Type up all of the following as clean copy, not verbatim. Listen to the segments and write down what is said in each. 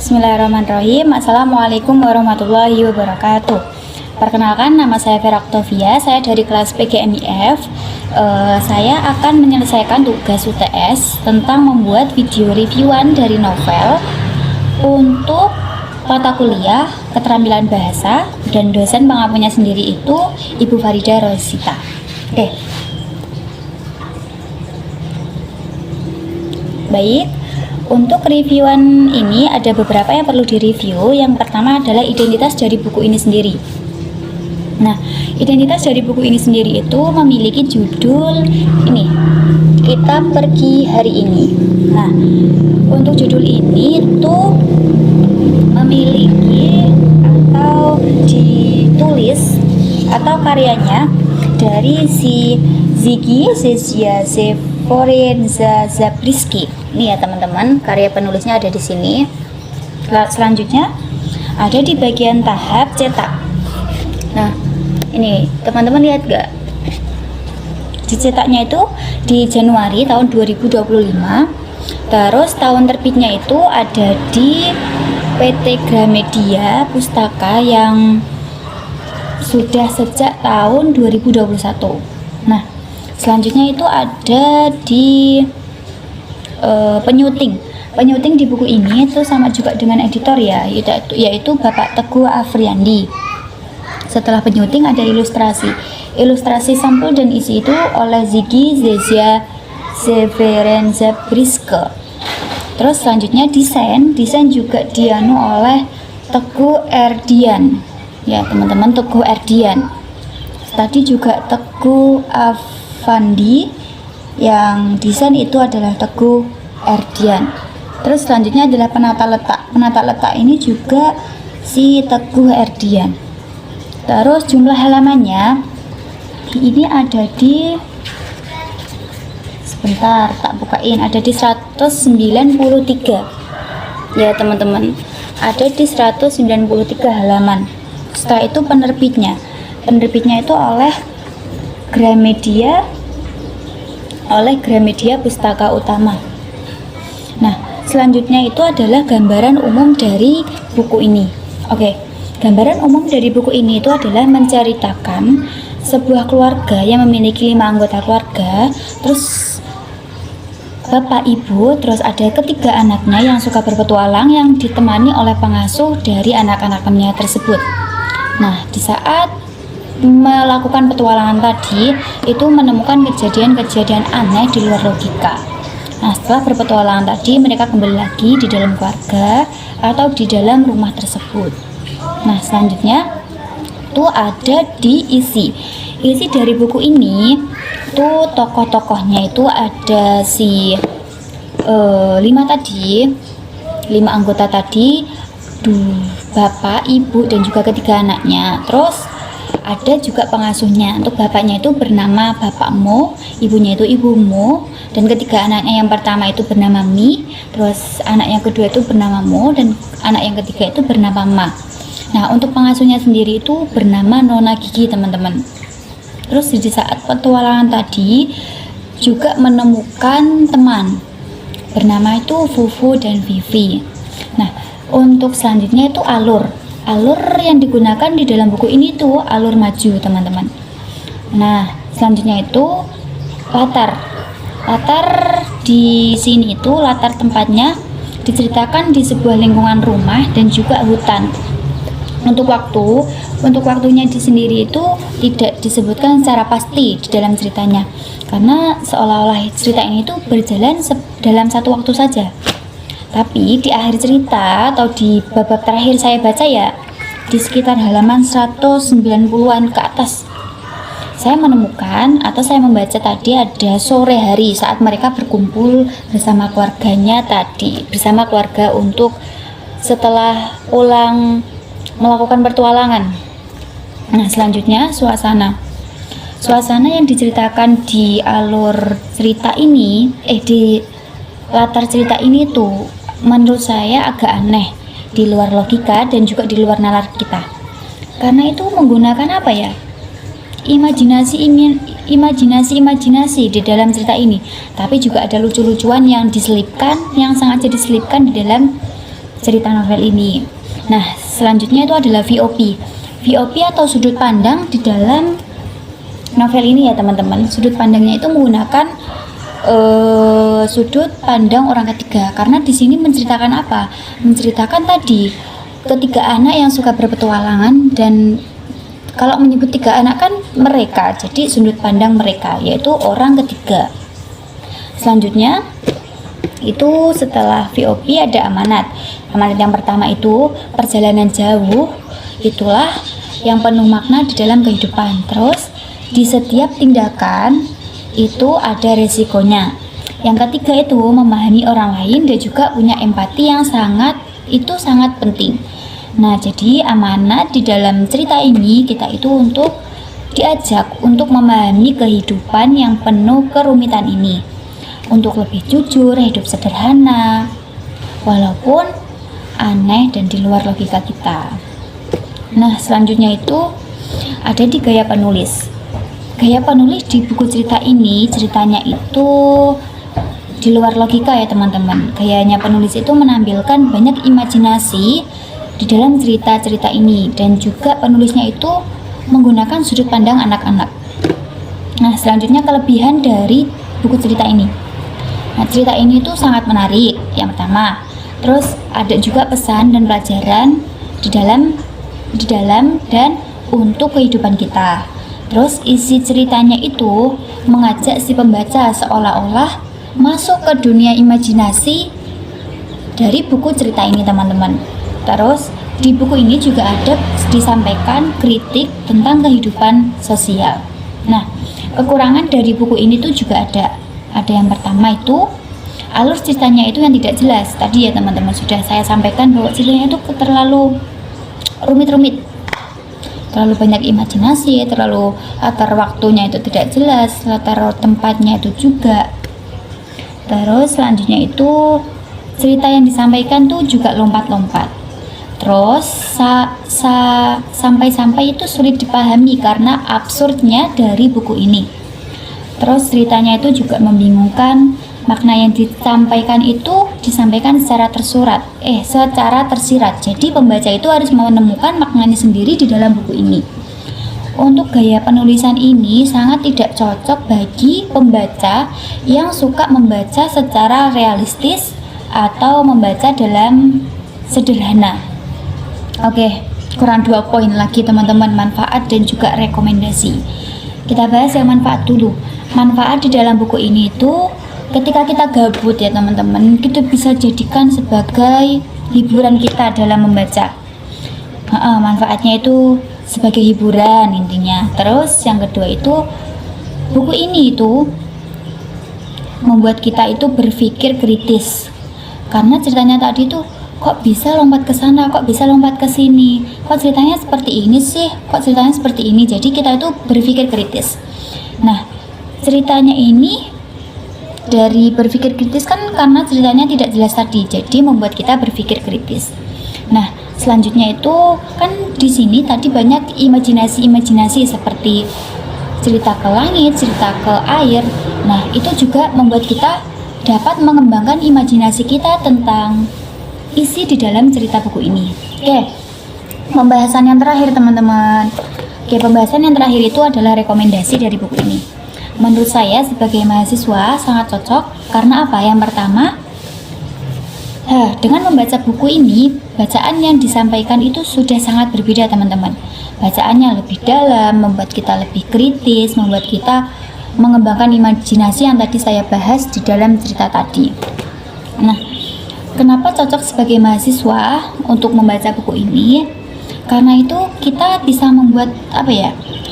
Bismillahirrahmanirrahim. Assalamualaikum warahmatullahi wabarakatuh. Perkenalkan, nama saya Vera Octavia. Saya dari kelas PGMIF. Saya akan menyelesaikan tugas UTS tentang membuat video reviewan dari novel untuk mata kuliah keterampilan bahasa, dan dosen pengampunya sendiri itu Ibu Farida Rosita. Oke. Baik. Untuk reviewan ini ada beberapa yang perlu direview. Yang pertama adalah identitas dari buku ini sendiri. Nah, identitas dari buku ini sendiri itu memiliki judul ini, Kita Pergi Hari Ini. Nah, untuk judul ini itu memiliki atau ditulis atau karyanya dari si Ziggy Zaforenza Zabriskie. Ini ya teman-teman, karya penulisnya ada di sini. Selanjutnya ada di bagian tahap cetak. Nah, ini teman-teman lihat gak? Dicetaknya itu di Januari tahun 2025. Terus tahun terbitnya itu ada di PT Gramedia Pustaka yang sudah sejak tahun 2021. Nah, selanjutnya itu ada di penyuting di buku ini itu sama juga dengan editor ya, yaitu Bapak Teguh Afriandi. Setelah penyuting ada ilustrasi sampul dan isi itu oleh Ziggy Zaforenza Zabriskie. Terus selanjutnya desain juga dianu oleh Teguh Erdian ya teman-teman, Teguh Erdian. Tadi juga Teguh Affandi, yang desain itu adalah Teguh Erdian. Terus selanjutnya adalah penata letak ini juga si Teguh Erdian. Terus jumlah halamannya ini ada di, sebentar tak bukain, ada di 193 ya teman-teman, ada di 193 halaman. Setelah itu penerbitnya itu oleh Gramedia Pustaka Utama. Nah, selanjutnya itu adalah gambaran umum dari buku ini. Oke, gambaran umum dari buku ini itu adalah menceritakan sebuah keluarga yang memiliki 5 anggota keluarga, terus bapak ibu, terus ada ketiga anaknya yang suka berpetualang yang ditemani oleh pengasuh dari anak-anaknya tersebut. Nah, di saat melakukan petualangan tadi itu menemukan kejadian-kejadian aneh di luar logika. Nah, setelah berpetualangan tadi mereka kembali lagi di dalam keluarga atau di dalam rumah tersebut. Nah, selanjutnya itu ada di isi dari buku ini. Itu tokoh-tokohnya itu ada si 5 anggota tadi, bapak, ibu, dan juga ketiga anaknya. Terus ada juga pengasuhnya. Untuk bapaknya itu bernama Bapak Mo, ibunya itu Ibu Mo, dan ketiga anaknya yang pertama itu bernama Mi, terus anak yang kedua itu bernama Mo, dan anak yang ketiga itu bernama Ma. Nah, untuk pengasuhnya sendiri itu bernama Nona Gigi teman-teman. Terus di saat petualangan tadi juga menemukan teman bernama itu Fufu dan Vivi. Nah, untuk selanjutnya itu alur yang digunakan di dalam buku ini tuh alur maju teman-teman. Nah, selanjutnya itu latar di sini itu latar tempatnya diceritakan di sebuah lingkungan rumah dan juga hutan. Untuk waktunya di sendiri itu tidak disebutkan secara pasti di dalam ceritanya, karena seolah-olah cerita ini tuh berjalan dalam satu waktu saja. Tapi di akhir cerita atau di bab terakhir saya baca ya, di sekitar halaman 190-an ke atas, saya menemukan atau saya membaca tadi ada sore hari saat mereka berkumpul bersama keluarganya tadi, bersama keluarga untuk setelah pulang melakukan pertualangan. Nah, selanjutnya suasana yang diceritakan di alur cerita ini, di latar cerita ini tuh menurut saya agak aneh, di luar logika dan juga di luar nalar kita. Karena itu menggunakan apa ya? Imajinasi di dalam cerita ini. Tapi juga ada lucu-lucuan yang diselipkan, yang sengaja diselipkan di dalam cerita novel ini. Nah, selanjutnya itu adalah VOP. VOP atau sudut pandang di dalam novel ini ya teman-teman. Sudut pandangnya itu menggunakan sudut pandang orang ketiga, karena di sini menceritakan apa? Menceritakan tadi ketiga anak yang suka berpetualangan, dan kalau menyebut tiga anak kan mereka, jadi sudut pandang mereka yaitu orang ketiga. Selanjutnya itu setelah VOP ada amanat. Amanat yang pertama itu perjalanan jauh, itulah yang penuh makna di dalam kehidupan. Terus di setiap tindakan itu ada resikonya. Yang ketiga itu memahami orang lain dan juga punya empati yang sangat penting. Nah, jadi amanat di dalam cerita ini kita itu untuk diajak untuk memahami kehidupan yang penuh kerumitan ini, untuk lebih jujur, hidup sederhana, walaupun aneh dan di luar logika kita. Nah, selanjutnya itu ada di gaya penulis. Gaya penulis di buku cerita ini, ceritanya itu di luar logika ya teman-teman. Gayanya penulis itu menampilkan banyak imajinasi di dalam cerita-cerita ini, dan juga penulisnya itu menggunakan sudut pandang anak-anak. Nah, selanjutnya kelebihan dari buku cerita ini. Nah, cerita ini tuh sangat menarik, yang pertama. Terus ada juga pesan dan pelajaran di dalam dan untuk kehidupan kita. Terus isi ceritanya itu mengajak si pembaca seolah-olah masuk ke dunia imajinasi dari buku cerita ini, teman-teman. Terus di buku ini juga ada disampaikan kritik tentang kehidupan sosial. Nah, kekurangan dari buku ini tuh juga ada. Ada yang pertama itu alur ceritanya itu yang tidak jelas. Tadi ya teman-teman sudah saya sampaikan bahwa ceritanya itu terlalu rumit-rumit, terlalu banyak imajinasi, terlalu latar waktunya itu tidak jelas, latar tempatnya itu juga. Terus selanjutnya itu cerita yang disampaikan tuh juga lompat-lompat. Terus sampai-sampai itu sulit dipahami karena absurdnya dari buku ini. Terus ceritanya itu juga membingungkan, makna yang disampaikan itu disampaikan secara tersirat. Jadi pembaca itu harus menemukan maknanya sendiri di dalam buku ini. Untuk gaya penulisan ini sangat tidak cocok bagi pembaca yang suka membaca secara realistis atau membaca dalam sederhana. Oke, kurang 2 poin lagi teman-teman, manfaat dan juga rekomendasi. Kita bahas yang manfaat dulu. Manfaat di dalam buku ini itu ketika kita gabut ya teman-teman, kita bisa jadikan sebagai hiburan kita dalam membaca. Manfaatnya itu sebagai hiburan intinya. Terus yang kedua itu buku ini itu membuat kita itu berpikir kritis, karena ceritanya tadi tuh kok bisa lompat ke sana, kok bisa lompat ke sini, kok ceritanya seperti ini sih, kok ceritanya seperti ini. Jadi kita itu berpikir kritis. Nah, ceritanya ini dari berpikir kritis kan karena ceritanya tidak jelas tadi, jadi membuat kita berpikir kritis. Nah, selanjutnya itu kan di sini tadi banyak imajinasi seperti cerita ke langit, cerita ke air. Nah, itu juga membuat kita dapat mengembangkan imajinasi kita tentang isi di dalam cerita buku ini. Oke, pembahasan yang terakhir teman-teman. Pembahasan yang terakhir itu adalah rekomendasi dari buku ini. Menurut saya sebagai mahasiswa sangat cocok karena apa? Yang pertama, dengan membaca buku ini, bacaan yang disampaikan itu sudah sangat berbeda teman-teman. Bacaannya lebih dalam, membuat kita lebih kritis, membuat kita mengembangkan imajinasi yang tadi saya bahas di dalam cerita tadi. Nah, kenapa cocok sebagai mahasiswa untuk membaca buku ini? Karena itu kita bisa membuat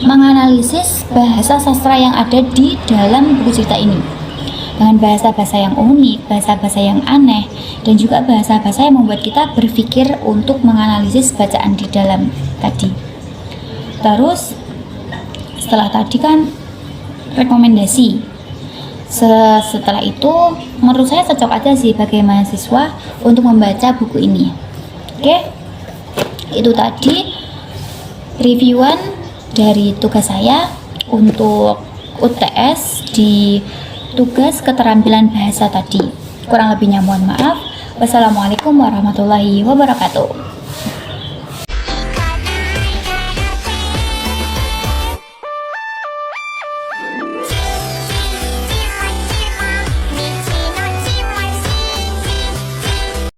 menganalisis bahasa sastra yang ada di dalam buku cerita ini dengan bahasa-bahasa yang unik, bahasa-bahasa yang aneh, dan juga bahasa-bahasa yang membuat kita berpikir untuk menganalisis bacaan di dalam tadi. Terus setelah tadi kan rekomendasi. Setelah itu menurut saya cocok aja sih bagi mahasiswa untuk membaca buku ini. Oke, itu tadi reviewan dari tugas saya untuk UTS di tugas keterampilan bahasa tadi. Kurang lebihnya mohon maaf. Wassalamualaikum warahmatullahi wabarakatuh.